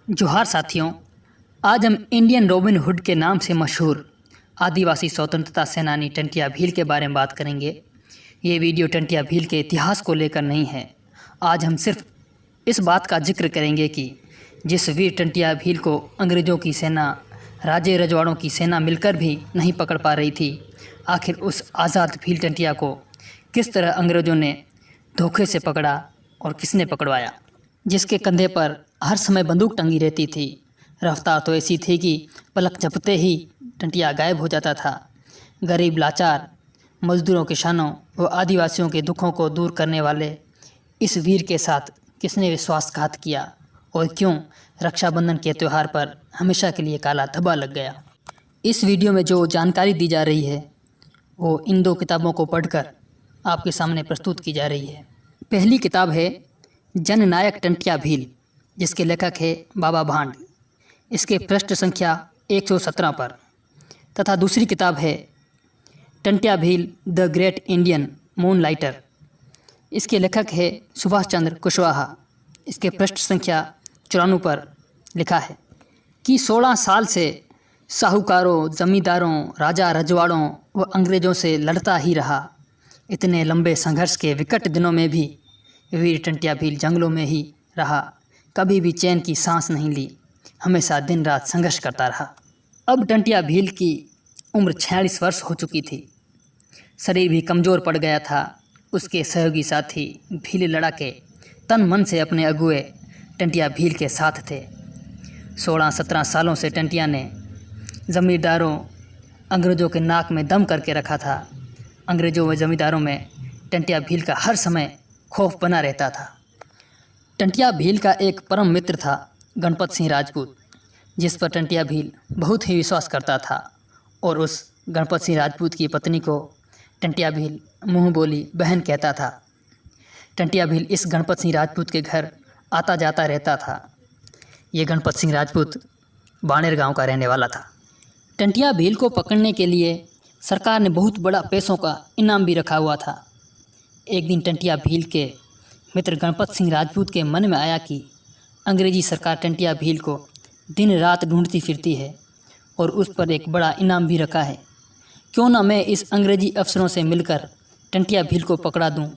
जोहार साथियों। आज हम इंडियन रॉबिन हुड के नाम से मशहूर आदिवासी स्वतंत्रता सेनानी टंटिया भील के बारे में बात करेंगे। ये वीडियो टंटिया भील के इतिहास को लेकर नहीं है। आज हम सिर्फ इस बात का जिक्र करेंगे कि जिस वीर टंटिया भील को अंग्रेज़ों की सेना, राजे रजवाड़ों की सेना मिलकर भी नहीं पकड़ पा रही थी, आखिर उस आज़ाद भील टंटिया को किस तरह अंग्रेज़ों ने धोखे से पकड़ा और किसने पकड़वाया। जिसके कंधे पर हर समय बंदूक टंगी रहती थी। रफ्तार तो ऐसी थी कि पलक झपकते ही टंटिया गायब हो जाता था। गरीब, लाचार मजदूरों, किसानों व आदिवासियों के दुखों को दूर करने वाले इस वीर के साथ किसने विश्वासघात किया और क्यों रक्षाबंधन के त्यौहार पर हमेशा के लिए काला धब्बा लग गया। इस वीडियो में जो जानकारी दी जा रही है वो इन दो किताबों को पढ़कर आपके सामने प्रस्तुत की जा रही है। पहली किताब है जननायक टंटिया भील, जिसके लेखक है बाबा भांड, इसके पृष्ठ संख्या 117 पर। तथा दूसरी किताब है Tantia Bhil the great Indian moonlighter, इसके लेखक है सुभाष चंद्र कुशवाहा, इसके पृष्ठ संख्या 94 पर लिखा है कि 16 साल से साहूकारों, जमींदारों, राजा रजवाड़ों व अंग्रेज़ों से लड़ता ही रहा। इतने लंबे संघर्ष के विकट दिनों में भी वीर टंटिया भील जंगलों में ही रहा, कभी भी चैन की सांस नहीं ली, हमेशा दिन रात संघर्ष करता रहा। अब टंटिया भील की उम्र 46 वर्ष हो चुकी थी। शरीर भी कमज़ोर पड़ गया था। उसके सहयोगी साथी भील लड़ाके तन मन से अपने अगुए टंटिया भील के साथ थे। 16-17 सालों से टंटिया ने ज़मींदारों, अंग्रेज़ों के नाक में दम करके रखा था। अंग्रेज़ों व ज़मींदारों में टंटिया भील का हर समय खौफ बना रहता था। टंटिया भील का एक परम मित्र था गणपत सिंह राजपूत, जिस पर टंटिया भील बहुत ही विश्वास करता था। और उस गणपत सिंह राजपूत की पत्नी को टंटिया भील मुँह बोली बहन कहता था। टंटिया भील इस गणपत सिंह राजपूत के घर आता जाता रहता था। ये गणपत सिंह राजपूत बाणेर गांव का रहने वाला था। टंटिया भील को पकड़ने के लिए सरकार ने बहुत बड़ा पैसों का इनाम भी रखा हुआ था। एक दिन टंटिया भील के मित्र गणपत सिंह राजपूत के मन में आया कि अंग्रेजी सरकार टंटिया भील को दिन रात ढूंढती फिरती है और उस पर एक बड़ा इनाम भी रखा है। क्यों ना मैं इस अंग्रेजी अफसरों से मिलकर टंटिया भील को पकड़ा दूं,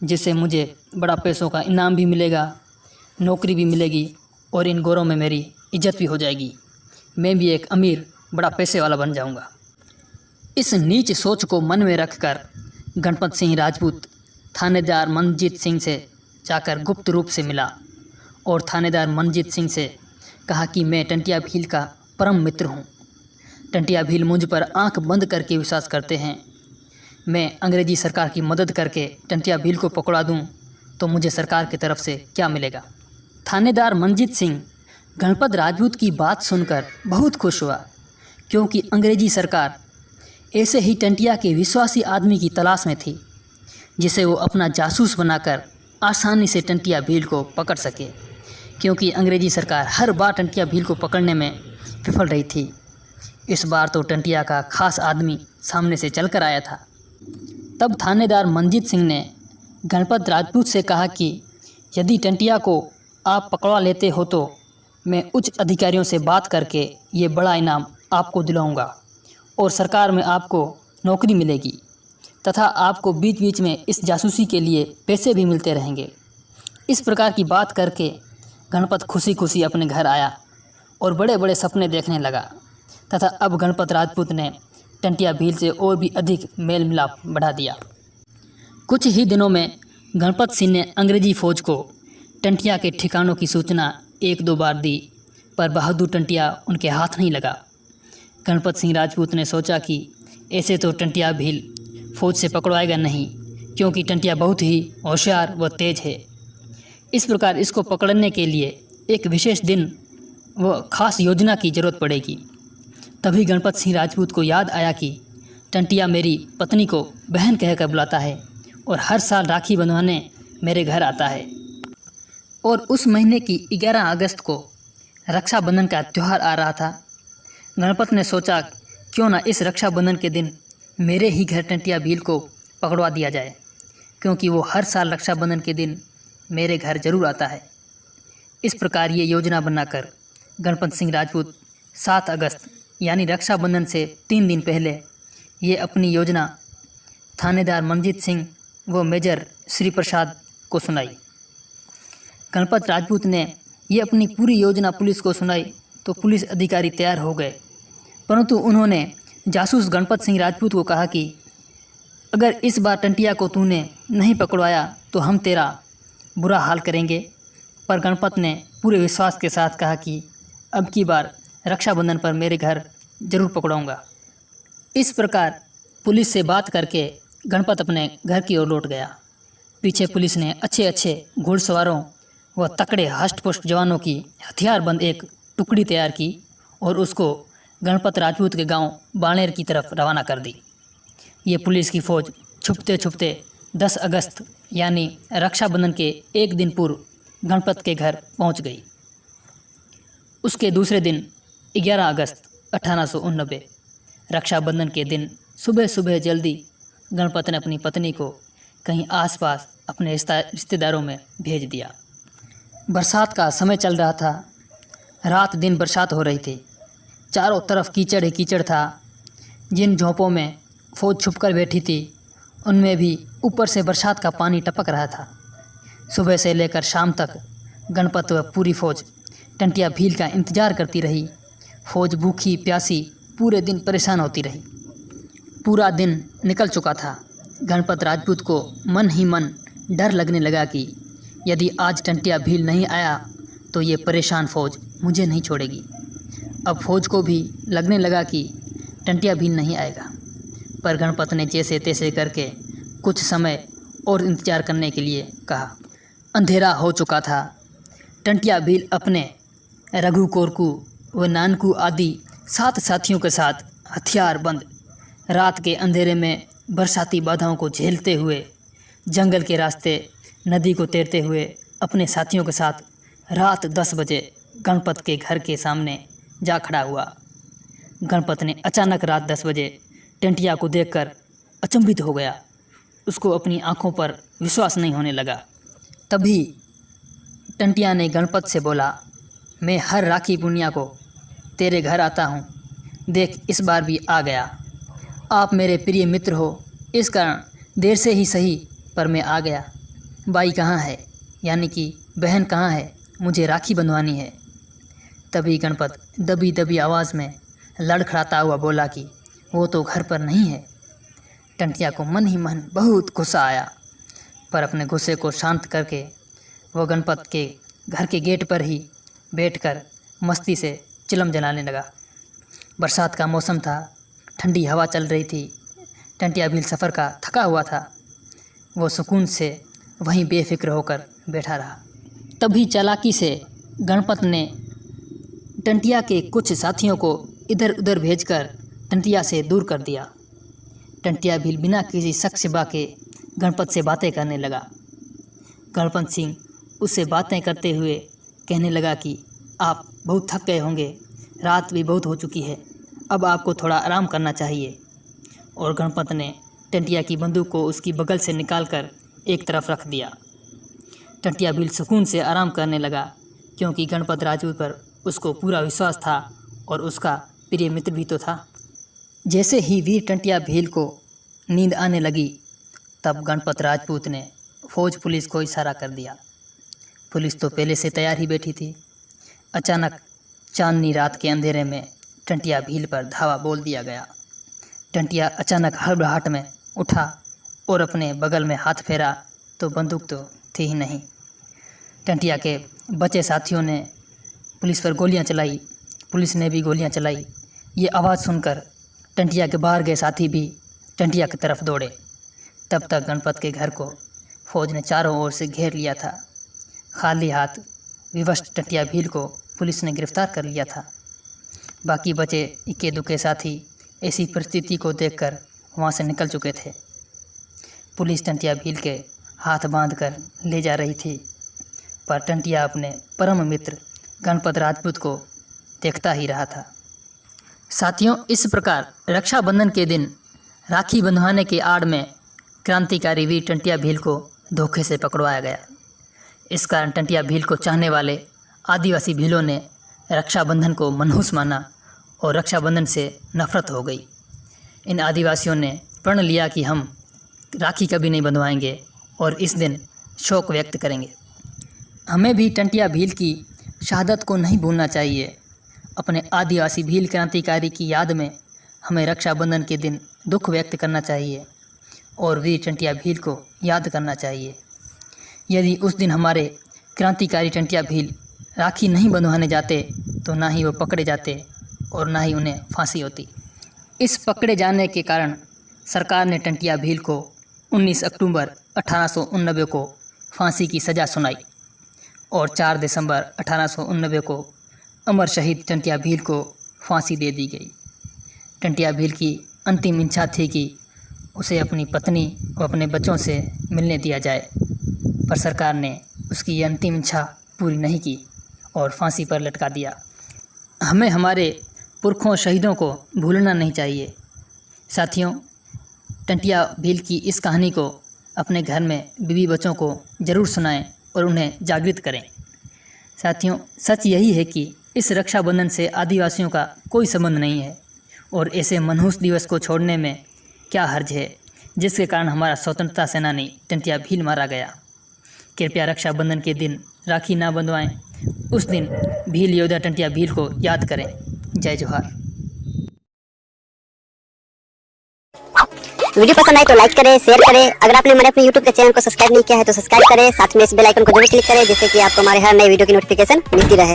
जिससे मुझे बड़ा पैसों का इनाम भी मिलेगा, नौकरी भी मिलेगी और इन गोरों में मेरी इज्जत भी हो जाएगी। मैं भी एक अमीर, बड़ा पैसे वाला बन जाऊंगा। इस नीच सोच को मन में रखकर गणपत सिंह राजपूत थानेदार मनजीत सिंह से जाकर गुप्त रूप से मिला और थानेदार मनजीत सिंह से कहा कि मैं टंटिया भील का परम मित्र हूँ। टंटिया भील मुझ पर आंख बंद करके विश्वास करते हैं। मैं अंग्रेजी सरकार की मदद करके टंटिया भील को पकड़ा दूँ तो मुझे सरकार की तरफ से क्या मिलेगा। थानेदार मनजीत सिंह गणपत राजपूत की बात सुनकर बहुत खुश हुआ, क्योंकि अंग्रेजी सरकार ऐसे ही टंटिया के विश्वासी आदमी की तलाश में थी, जिसे वो अपना जासूस बनाकर आसानी से टंटिया भील को पकड़ सके। क्योंकि अंग्रेजी सरकार हर बार टंटिया भील को पकड़ने में विफल रही थी। इस बार तो टंटिया का खास आदमी सामने से चलकर आया था। तब थानेदार मनजीत सिंह ने गणपत राजपूत से कहा कि यदि टंटिया को आप पकड़वा लेते हो तो मैं उच्च अधिकारियों से बात करके ये बड़ा इनाम आपको दिलाऊंगा और सरकार में आपको नौकरी मिलेगी तथा आपको बीच बीच में इस जासूसी के लिए पैसे भी मिलते रहेंगे। इस प्रकार की बात करके गणपत खुशी खुशी अपने घर आया और बड़े बड़े सपने देखने लगा। तथा अब गणपत राजपूत ने टंटिया भील से और भी अधिक मेल मिलाप बढ़ा दिया। कुछ ही दिनों में गणपत सिंह ने अंग्रेजी फ़ौज को टंटिया के ठिकानों की सूचना 1-2 बार दी, पर बहादुर टंटिया उनके हाथ नहीं लगा। गणपत सिंह राजपूत ने सोचा कि ऐसे तो टंटिया भील फ़ौज से पकड़वाएगा नहीं, क्योंकि टंटिया बहुत ही होशियार व तेज है। इस प्रकार इसको पकड़ने के लिए एक विशेष दिन व खास योजना की ज़रूरत पड़ेगी। तभी गणपत सिंह राजपूत को याद आया कि टंटिया मेरी पत्नी को बहन कहकर बुलाता है और हर साल राखी बंधवाने मेरे घर आता है। और उस महीने की 11 अगस्त को रक्षाबंधन का त्यौहार आ रहा था। गणपत ने सोचा क्यों ना इस रक्षाबंधन के दिन मेरे ही घर टंटिया भील को पकड़वा दिया जाए, क्योंकि वो हर साल रक्षाबंधन के दिन मेरे घर ज़रूर आता है। इस प्रकार ये योजना बनाकर गणपत सिंह राजपूत 7 अगस्त यानी रक्षाबंधन से 3 दिन पहले ये अपनी योजना थानेदार मनजीत सिंह व मेजर श्री प्रसाद को सुनाई। गणपत राजपूत ने ये अपनी पूरी योजना पुलिस को सुनाई तो पुलिस अधिकारी तैयार हो गए, परंतु उन्होंने जासूस गणपत सिंह राजपूत को कहा कि अगर इस बार टंटिया को तूने नहीं पकड़वाया तो हम तेरा बुरा हाल करेंगे। पर गणपत ने पूरे विश्वास के साथ कहा कि अब की बार रक्षाबंधन पर मेरे घर जरूर पकड़ाऊँगा। इस प्रकार पुलिस से बात करके गणपत अपने घर की ओर लौट गया। पीछे पुलिस ने अच्छे अच्छे घुड़सवारों व तकड़े हष्ट-पुष्ट जवानों की हथियारबंद एक टुकड़ी तैयार की और उसको गणपत राजपूत के गांव बाणेर की तरफ रवाना कर दी। ये पुलिस की फ़ौज छुपते छुपते 10 अगस्त यानी रक्षाबंधन के एक दिन पूर्व गणपत के घर पहुंच गई। उसके दूसरे दिन 11 अगस्त 1889 रक्षाबंधन के दिन सुबह सुबह जल्दी गणपत ने अपनी पत्नी को कहीं आसपास अपने रिश्तेदारों में भेज दिया। बरसात का समय चल रहा था। रात दिन बरसात हो रही थी। चारों तरफ कीचड़ ही कीचड़ था। जिन झोंपों में फ़ौज छुपकर बैठी थी उनमें भी ऊपर से बरसात का पानी टपक रहा था। सुबह से लेकर शाम तक गणपत व पूरी फ़ौज टंटिया भील का इंतज़ार करती रही। फ़ौज भूखी प्यासी पूरे दिन परेशान होती रही। पूरा दिन निकल चुका था। गणपत राजपूत को मन ही मन डर लगने लगा कि यदि आज टंटिया भील नहीं आया तो ये परेशान फ़ौज मुझे नहीं छोड़ेगी। अब फ़ौज को भी लगने लगा कि टंटिया भील नहीं आएगा, पर गणपत ने जैसे तैसे करके कुछ समय और इंतज़ार करने के लिए कहा। अंधेरा हो चुका था। टंटिया भील अपने रघु कोरकू व नानकू आदि 7 साथियों के साथ हथियार बंद रात के अंधेरे में बरसाती बाधाओं को झेलते हुए जंगल के रास्ते नदी को तैरते हुए अपने साथियों के साथ रात 10 बजे गणपत के घर के सामने जा खड़ा हुआ। गणपत ने अचानक रात 10 बजे टंटिया को देखकर अचंभित हो गया। उसको अपनी आंखों पर विश्वास नहीं होने लगा। तभी टंटिया ने गणपत से बोला, मैं हर राखी पूर्णिमा को तेरे घर आता हूँ, देख इस बार भी आ गया। आप मेरे प्रिय मित्र हो, इस कारण देर से ही सही पर मैं आ गया। बाई कहाँ है, यानी कि बहन कहाँ है, मुझे राखी बंधवानी है। तभी गणपत दबी दबी आवाज़ में लड़खड़ाता हुआ बोला कि वो तो घर पर नहीं है। टंटिया को मन ही मन बहुत गुस्सा आया, पर अपने गुस्से को शांत करके वो गणपत के घर के गेट पर ही बैठकर मस्ती से चिलम जलाने लगा। बरसात का मौसम था, ठंडी हवा चल रही थी। टंटिया भील सफ़र का थका हुआ था। वो सुकून से वहीं बेफिक्र होकर बैठा रहा। तभी चालाकी से गणपत ने टंटिया के कुछ साथियों को इधर उधर भेजकर टंटिया से दूर कर दिया। टंटिया भील बिना किसी शक शिबा के गणपत से बातें करने लगा। गणपत सिंह उससे बातें करते हुए कहने लगा कि आप बहुत थक गए होंगे, रात भी बहुत हो चुकी है, अब आपको थोड़ा आराम करना चाहिए। और गणपत ने टंटिया की बंदूक को उसकी बगल से निकालकर एक तरफ रख दिया। टंटिया भील सुकून से आराम करने लगा, क्योंकि गणपत राजपूत पर उसको पूरा विश्वास था और उसका प्रिय मित्र भी तो था। जैसे ही वीर टंटिया भील को नींद आने लगी, तब गणपत राजपूत ने फ़ौज पुलिस को इशारा कर दिया। पुलिस तो पहले से तैयार ही बैठी थी। अचानक चांदनी रात के अंधेरे में टंटिया भील पर धावा बोल दिया गया। टंटिया अचानक हड़बड़ाहट में उठा और अपने बगल में हाथ फेरा तो बंदूक तो थी ही नहीं। टंटिया के बचे साथियों ने पुलिस पर गोलियां चलाई, पुलिस ने भी गोलियां चलाई। ये आवाज़ सुनकर टंटिया के बाहर गए साथी भी टंटिया की तरफ दौड़े। तब तक गणपत के घर को फ़ौज ने चारों ओर से घेर लिया था। खाली हाथ विवश टंटिया भील को पुलिस ने गिरफ्तार कर लिया था। बाकी बचे इक्के दुक्के साथी ऐसी परिस्थिति को देखकर वहाँ से निकल चुके थे। पुलिस टंटिया भील के हाथ बांधकर ले जा रही थी, पर टंटिया अपने परम मित्र गणपत राजपूत को देखता ही रहा था। साथियों, इस प्रकार रक्षाबंधन के दिन राखी बंधवाने की आड़ में क्रांतिकारी वीर टंटिया भील को धोखे से पकड़वाया गया। इस कारण टंटिया भील को चाहने वाले आदिवासी भीलों ने रक्षाबंधन को मनहूस माना और रक्षाबंधन से नफरत हो गई। इन आदिवासियों ने प्रण लिया कि हम राखी कभी नहीं बंधवाएंगे और इस दिन शोक व्यक्त करेंगे। हमें भी टंटिया भील की शहादत को नहीं भूलना चाहिए। अपने आदिवासी भील क्रांतिकारी की याद में हमें रक्षाबंधन के दिन दुख व्यक्त करना चाहिए और वीर टंटिया भील को याद करना चाहिए। यदि उस दिन हमारे क्रांतिकारी टंटिया भील राखी नहीं बंधवाने जाते तो ना ही वो पकड़े जाते और ना ही उन्हें फांसी होती। इस पकड़े जाने के कारण सरकार ने टंटिया भील को 19 अक्टूबर 1889 को फांसी की सज़ा सुनाई और 4 दिसंबर 1889 को अमर शहीद टंटिया भील को फांसी दे दी गई। टंटिया भील की अंतिम इच्छा थी कि उसे अपनी पत्नी और अपने बच्चों से मिलने दिया जाए, पर सरकार ने उसकी ये अंतिम इच्छा पूरी नहीं की और फांसी पर लटका दिया। हमें हमारे पुरखों शहीदों को भूलना नहीं चाहिए। साथियों, टंटिया भील की इस कहानी को अपने घर में बीवी बच्चों को ज़रूर सुनाएं और उन्हें जागृत करें। साथियों, सच यही है कि इस रक्षाबंधन से आदिवासियों का कोई संबंध नहीं है और ऐसे मनहूस दिवस को छोड़ने में क्या हर्ज है जिसके कारण हमारा स्वतंत्रता सेनानी टंटिया भील मारा गया। कृपया रक्षाबंधन के दिन राखी ना बंधवाएं। उस दिन भील योद्धा टंटिया भील को याद करें। जय जोहार। वीडियो पसंद आए तो लाइक करें, शेयर करें। अगर आपने हमारे अपने YouTube के चैनल को सब्सक्राइब नहीं किया है तो सब्सक्राइब करें, साथ में इस बेल आइकन को जरूर क्लिक करें जिससे कि आपको हमारे हर नए वीडियो की नोटिफिकेशन मिलती रहे।